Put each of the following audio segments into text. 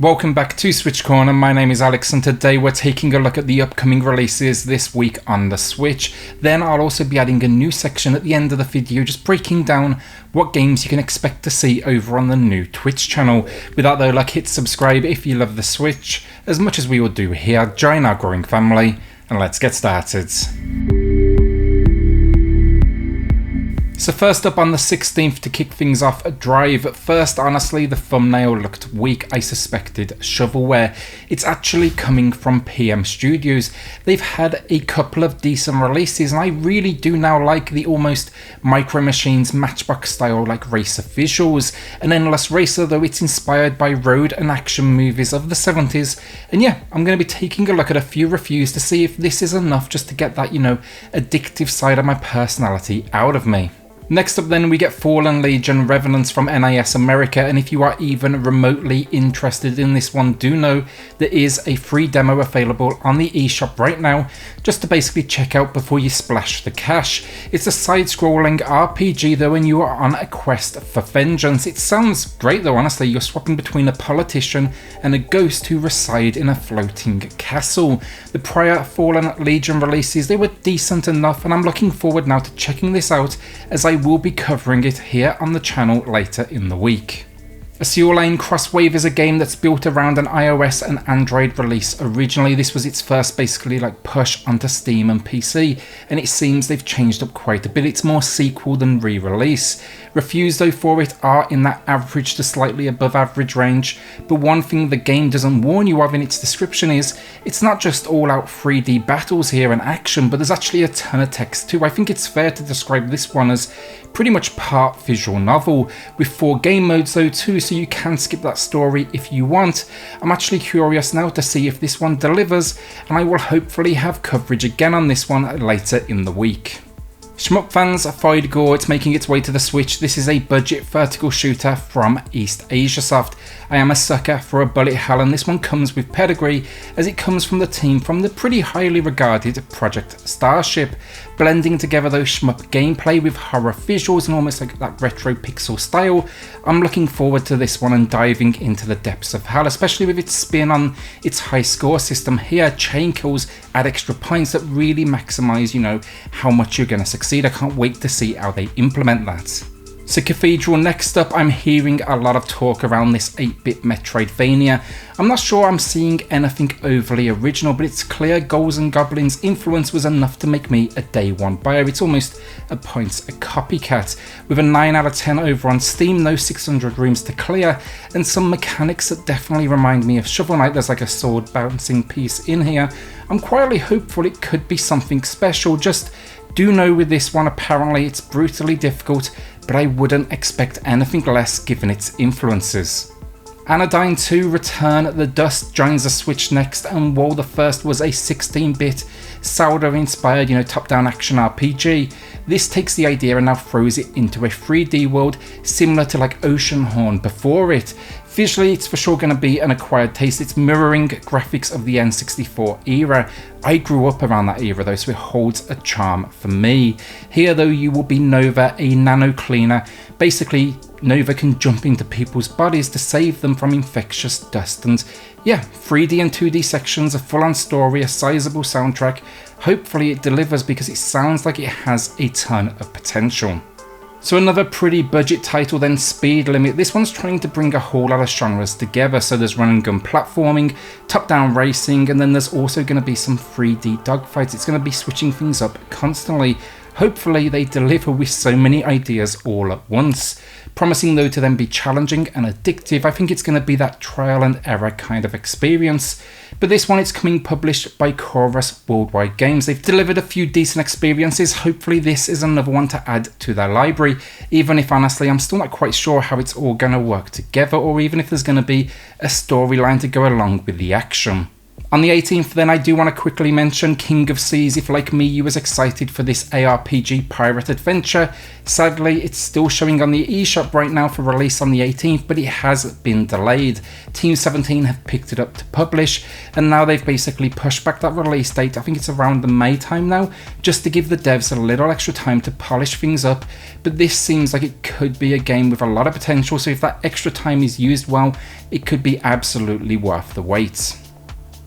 Welcome back to SwitchCorner. My name is Alex and today we're taking a look at the upcoming releases this week on the Switch. Then I'll also be adding a new section at the end of the video just breaking down what games you can expect to see over on the new Twitch channel. With that though, hit subscribe if you love the Switch as much as we all do here. Join our growing family and let's get started. So first up on the 16th to kick things off, Drive. First, honestly, the thumbnail looked weak. I suspected shovelware. It's actually coming from PM Studios. They've had a couple of decent releases and I really do now like the almost Micro Machines Matchbox style racer visuals. An endless racer, though, it's inspired by road and action movies of the 70s. And yeah, I'm going to be taking a look at a few reviews to see if this is enough just to get that, addictive side of my personality out of me. Next up then we get Fallen Legion Revenants from NIS America, and if you are even remotely interested in this one, do know there is a free demo available on the eShop right now just to basically check out before you splash the cash. It's a side-scrolling RPG though and you are on a quest for vengeance. It sounds great though, honestly. You're swapping between a politician and a ghost who reside in a floating castle. The prior Fallen Legion releases, they were decent enough and I'm looking forward now to checking this out as I will be covering it here on the channel later in the week. Azur Crosswave is a game that's built around an iOS and Android release originally. This was its first basically push onto Steam and PC, and it seems they've changed up quite a bit. It's more sequel than re-release. Reviews though for it are in that average to slightly above average range, but one thing the game doesn't warn you of in its description is it's not just all out 3D battles here and action, but there's actually a ton of text too. I think it's fair to describe this one as pretty much part visual novel, with 4 game modes though too, so you can skip that story if you want. I'm actually curious now to see if this one delivers, and I will hopefully have coverage again on this one later in the week. Shmup fans, Firedog, it's making its way to the Switch. This is a budget vertical shooter from East Asia Soft. I am a sucker for a bullet hell and this one comes with pedigree as it comes from the team from the pretty highly regarded Project Starship. Blending together those shmup gameplay with horror visuals and almost that retro pixel style, I'm looking forward to this one and diving into the depths of hell, especially with its spin on its high score system here. Chain kills add extra points that really maximise, how much you're going to succeed. I can't wait to see how they implement that. So Cathedral next up. I'm hearing a lot of talk around this 8-bit Metroidvania. I'm not sure I'm seeing anything overly original, but it's clear Ghouls and Goblins' influence was enough to make me a day one buyer. It's almost at points a copycat. With a 9 out of 10 over on Steam, no 600 rooms to clear, and some mechanics that definitely remind me of Shovel Knight. There's a sword bouncing piece in here. I'm quietly hopeful it could be something special. Just do know with this one, apparently it's brutally difficult, but I wouldn't expect anything less given its influences. Anodyne 2 Return the Dust joins the Switch next, and while the first was a 16-bit Sourdough inspired, top-down action RPG, this takes the idea and now throws it into a 3D world similar to Oceanhorn before it. Visually, it's for sure going to be an acquired taste. It's mirroring graphics of the N64 era. I grew up around that era though, so it holds a charm for me. Here though, you will be Nova, a nano cleaner. Basically, Nova can jump into people's bodies to save them from infectious dust. And yeah, 3D and 2D sections, a full-on story, a sizable soundtrack. Hopefully it delivers because it sounds like it has a ton of potential. So another pretty budget title then, Speed Limit. This one's trying to bring a whole lot of genres together. So there's run and gun platforming, top-down racing, and then there's also going to be some 3D dogfights. It's going to be switching things up constantly. Hopefully they deliver with so many ideas all at once. Promising though to then be challenging and addictive. I think it's going to be that trial and error kind of experience. But this one, it's coming published by Chorus Worldwide Games. They've delivered a few decent experiences. Hopefully this is another one to add to their library, even if honestly I'm still not quite sure how it's all going to work together, or even if there's going to be a storyline to go along with the action. On the 18th then, I do want to quickly mention King of Seas. If like me you was excited for this ARPG pirate adventure, sadly it's still showing on the eShop right now for release on the 18th, but it has been delayed. Team 17 have picked it up to publish, and now they've basically pushed back that release date. I think it's around the May time now, just to give the devs a little extra time to polish things up, but this seems like it could be a game with a lot of potential, so if that extra time is used well, it could be absolutely worth the wait.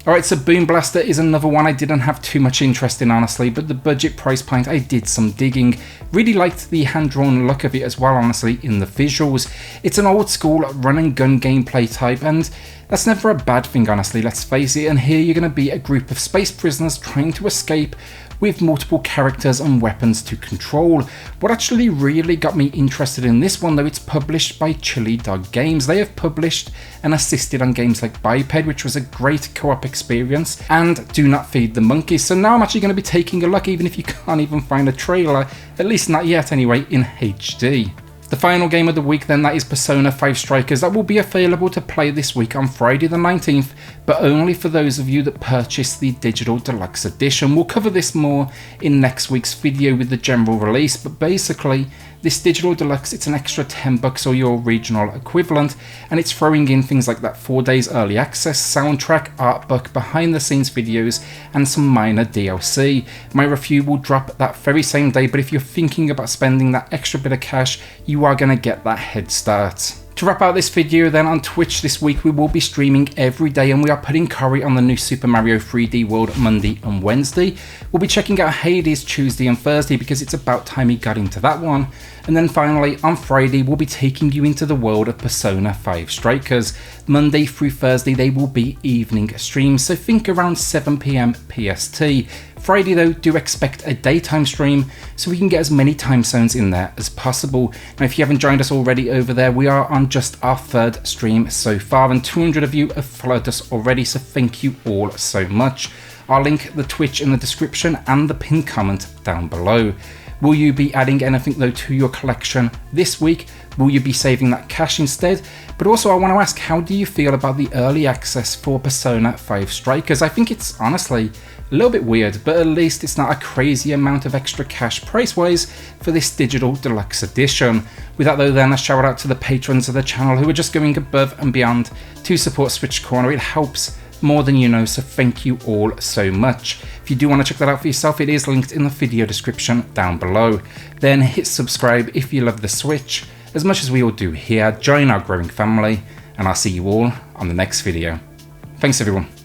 Alright, so Boom Blaster is another one I didn't have too much interest in, honestly, but the budget price point I did some digging. Really liked the hand-drawn look of it as well, honestly, in the visuals. It's an old school run and gun gameplay type, and that's never a bad thing, honestly, let's face it. And here you're going to be a group of space prisoners trying to escape with multiple characters and weapons to control. What actually really got me interested in this one though, it's published by Chili Dog Games. They have published and assisted on games like Biped, which was a great co-op experience, and Do Not Feed the Monkeys. So now I'm actually going to be taking a look, even if you can't even find a trailer, at least not yet anyway, in HD. The final game of the week then, that is Persona 5 Strikers. That will be available to play this week on Friday the 19th, but only for those of you that purchase the Digital Deluxe Edition. We'll cover this more in next week's video with the general release, but basically this Digital Deluxe, it's an extra $10 or your regional equivalent, and it's throwing in things like that 4 days early access, soundtrack, art book, behind the scenes videos, and some minor DLC. My review will drop that very same day, but if you're thinking about spending that extra bit of cash, you are going to get that head start. To wrap out this video then, on Twitch this week we will be streaming every day, and we are putting Corey on the new Super Mario 3D World Monday and Wednesday. We'll be checking out Hades Tuesday and Thursday because it's about time he got into that one. And then finally on Friday we'll be taking you into the world of Persona 5 Strikers. Monday through Thursday they will be evening streams, so think around 7 PM PST. Friday though, do expect a daytime stream so we can get as many time zones in there as possible. Now if you haven't joined us already over there, we are on just our 3rd stream so far, and 200 of you have followed us already, so thank you all so much. I'll link the Twitch in the description and the pinned comment down below. Will you be adding anything though to your collection this week? Will you be saving that cash instead? But also I want to ask, how do you feel about the early access for Persona 5 Strikers? I think it's honestly a little bit weird, but at least it's not a crazy amount of extra cash price-wise for this Digital Deluxe Edition. With that though then, a shout out to the patrons of the channel who are just going above and beyond to support SwitchCorner. It helps more than you know, so thank you all so much. If you do want to check that out for yourself, it is linked in the video description down below. Then hit subscribe if you love the Switch as much as we all do here. Join our growing family, and I'll see you all on the next video. Thanks everyone.